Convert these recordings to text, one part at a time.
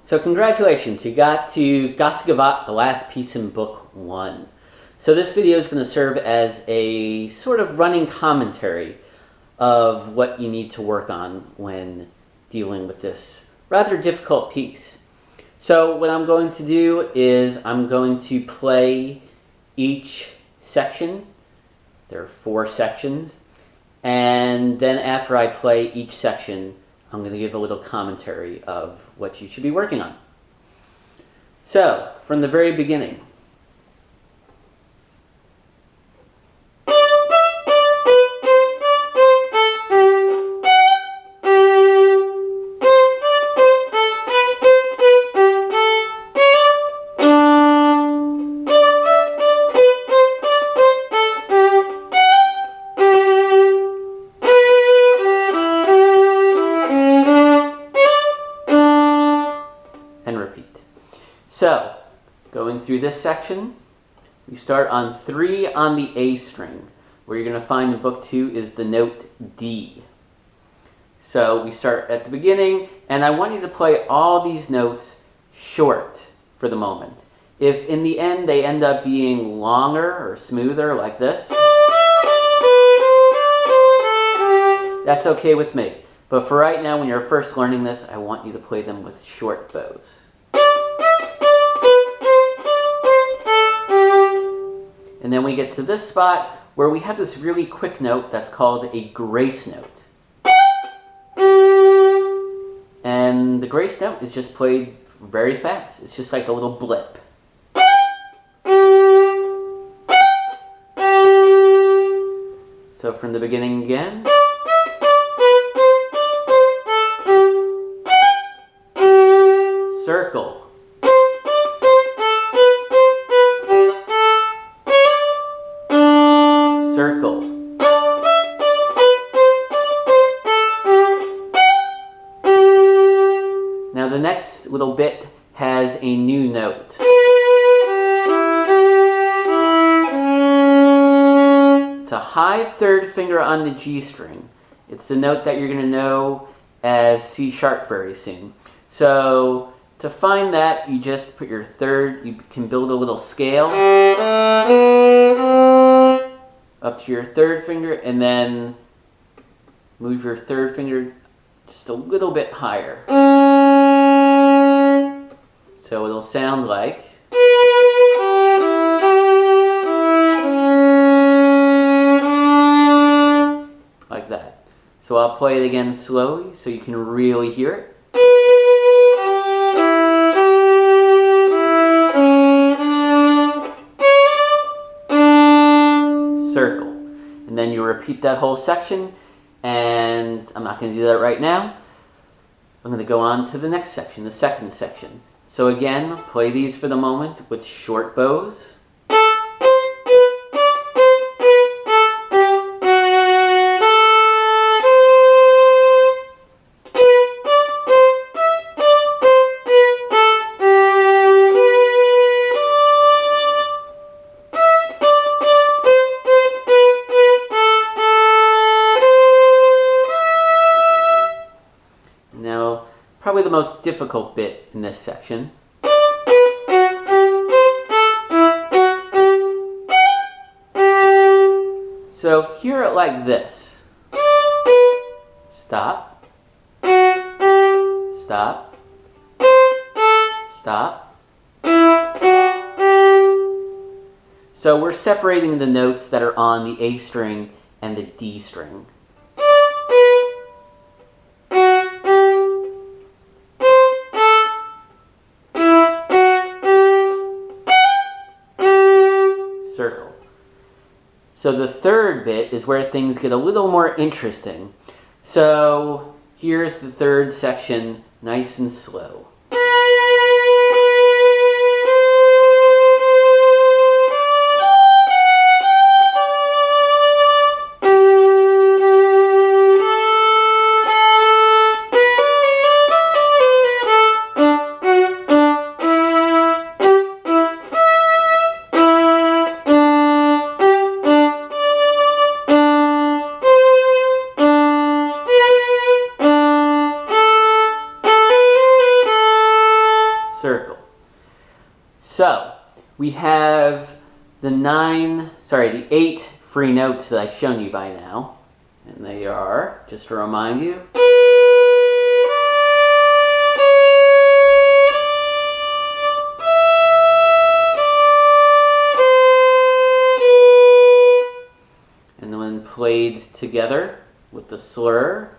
So congratulations, you got to Gossec Gavotte, the last piece in book 1. So this video is going to serve as a sort of running commentary of what you need to work on when dealing with this rather difficult piece. So what I'm going to do is I'm going to play each section. There are 4 sections. And then after I play each section, I'm going to give a little commentary of what you should be working on. So, from the very beginning. So, going through this section, we start on 3 on the A string. Where you're going to find in book 2 is the note D. So we start at the beginning, and I want you to play all these notes short for the moment. If in the end they end up being longer or smoother like this, that's okay with me. But for right now, when you're first learning this, I want you to play them with short bows. And then we get to this spot where we have this really quick note that's called a grace note. And the grace note is just played very fast. It's just like a little blip. So from the beginning again. Circle. Circle. Now the next little bit has a new note. It's a high 3rd finger on the G string. It's the note that you're going to know as C sharp very soon. So to find that, you just put your 3rd, you can build a little scale up to your 3rd finger, and then move your 3rd finger just a little bit higher. So it'll sound like that. So I'll play it again slowly so you can really hear it. Circle. And then you repeat that whole section, and I'm not going to do that right now. I'm going to go on to the next section, the second section. So again, play these for the moment with short bows. Now, probably the most difficult bit in this section. So hear it like this. Stop. Stop. Stop. So we're separating the notes that are on the A string and the D string. Circle. So the 3rd bit is where things get a little more interesting. So here's the 3rd section, nice and slow. circle. So we have the 8 free notes that I've shown you by now. And they are, just to remind you, and then when played together with the slur,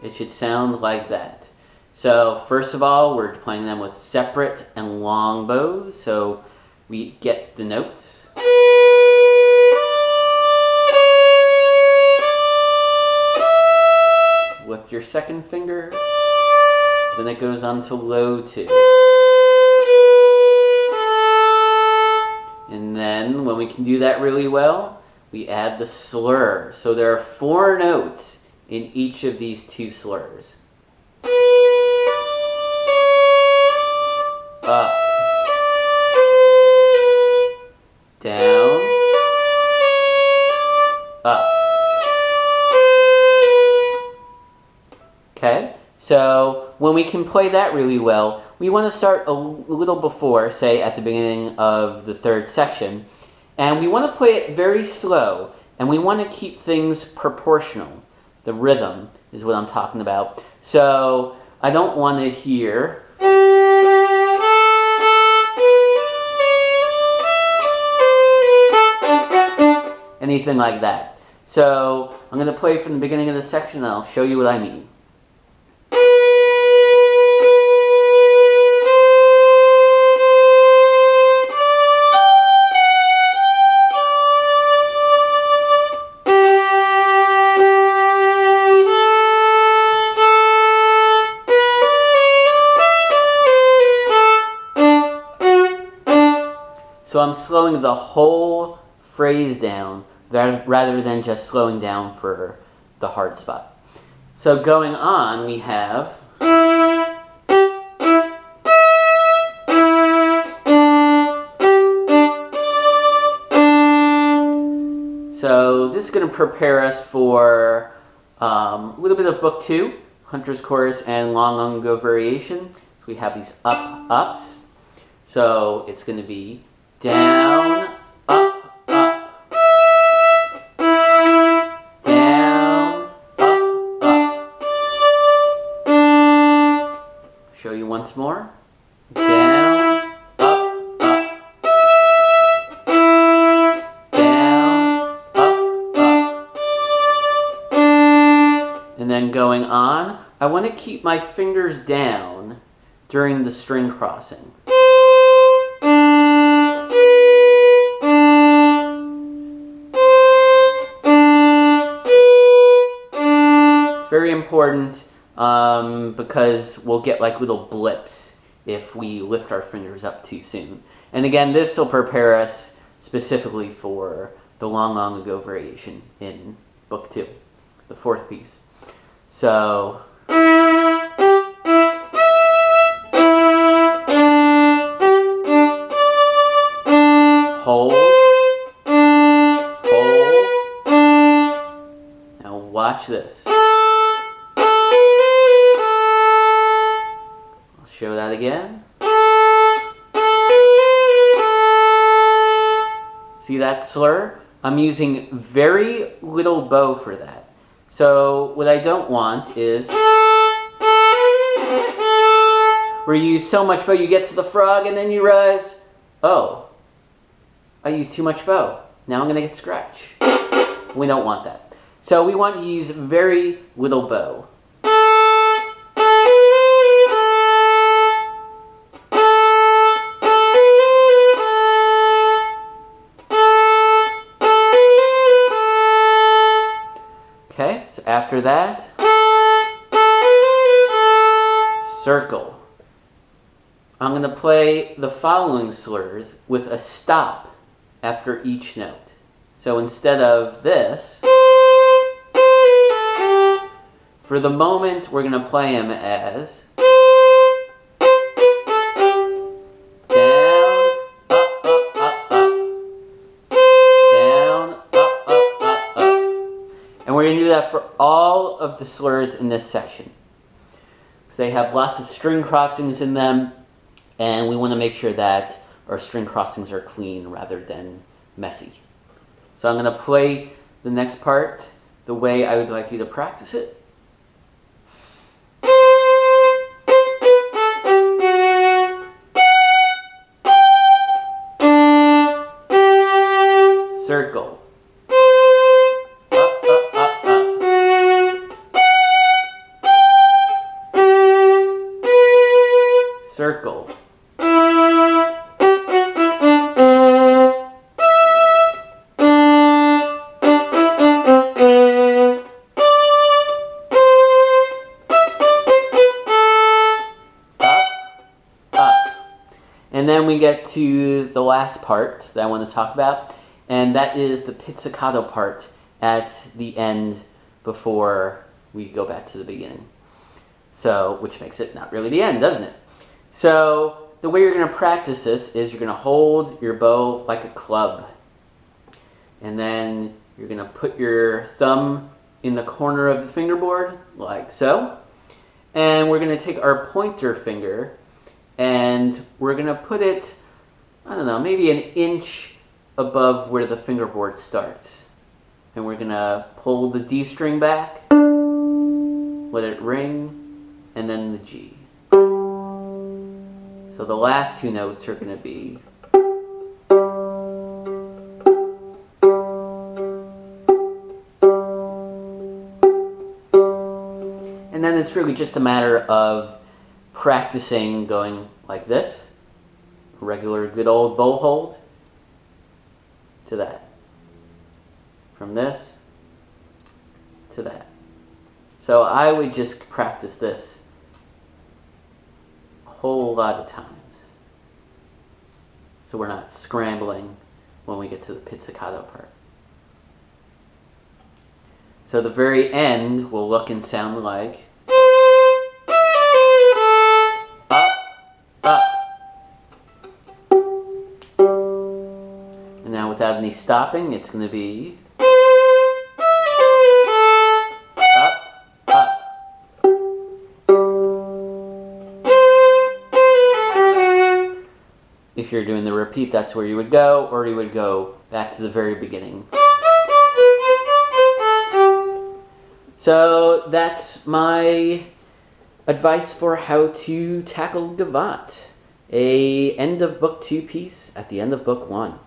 it should sound like that. So first of all, we're playing them with separate and long bows, so we get the notes. With your second finger, then it goes on to low 2. And then when we can do that really well, we add the slur. So there are 4 notes in each of these 2 slurs. Up, down, up. Okay, so when we can play that really well, we want to start a little before, say at the beginning of the 3rd section, and we want to play it very slow, and we want to keep things proportional. The rhythm is what I'm talking about. So I don't want to hear anything like that. So I'm going to play from the beginning of the section and I'll show you what I mean. So I'm slowing the whole phrase down rather than just slowing down for the hard spot. So going on, we have so this is going to prepare us for a little bit of Book 2, Hunter's Chorus and Long Ago Variation. So we have these ups. So it's going to be down, up, up. Down, up, up. Show you once more. Down, up, up. Down, up, up. And then going on, I want to keep my fingers down during the string crossing. Very important because we'll get like little blips if we lift our fingers up too soon. And again, this will prepare us specifically for the Long Ago Variation in Book 2, the 4th piece. So hold, hold. Now watch this. Show that again. See that slur? I'm using very little bow for that. So what I don't want is where you use so much bow you get to the frog and then you realize, oh, I used too much bow. Now I'm going to get scratch. We don't want that. So we want to use very little bow. Okay, so after that, circle. I'm going to play the following slurs with a stop after each note. So instead of this, for the moment we're going to play them as down, up, up, up, up. Down, up, up, up, up. And we're going to do that for all of the slurs in this section. So they have lots of string crossings in them, and we want to make sure that our string crossings are clean rather than messy. So I'm going to play the next part the way I would like you to practice it. Circle. Up, up, up, up. Circle. And then we get to the last part that I want to talk about, and that is the pizzicato part at the end before we go back to the beginning. So, which makes it not really the end, doesn't it? So, the way you're going to practice this is you're going to hold your bow like a club. And then you're going to put your thumb in the corner of the fingerboard, like so. And we're going to take our pointer finger and we're going to put it, I don't know, maybe an inch above where the fingerboard starts. And we're going to pull the D string back, let it ring, and then the G. So the last two notes are going to be and then it's really just a matter of practicing going like this, a regular good old bow hold, to that, from this to that. So I would just practice this a whole lot of times, so we're not scrambling when we get to the pizzicato part. So the very end will look and sound like without any stopping, it's going to be up, up. If you're doing the repeat, that's where you would go, or you would go back to the very beginning. So that's my advice for how to tackle gavotte, a end of book 2 piece at the end of book 1.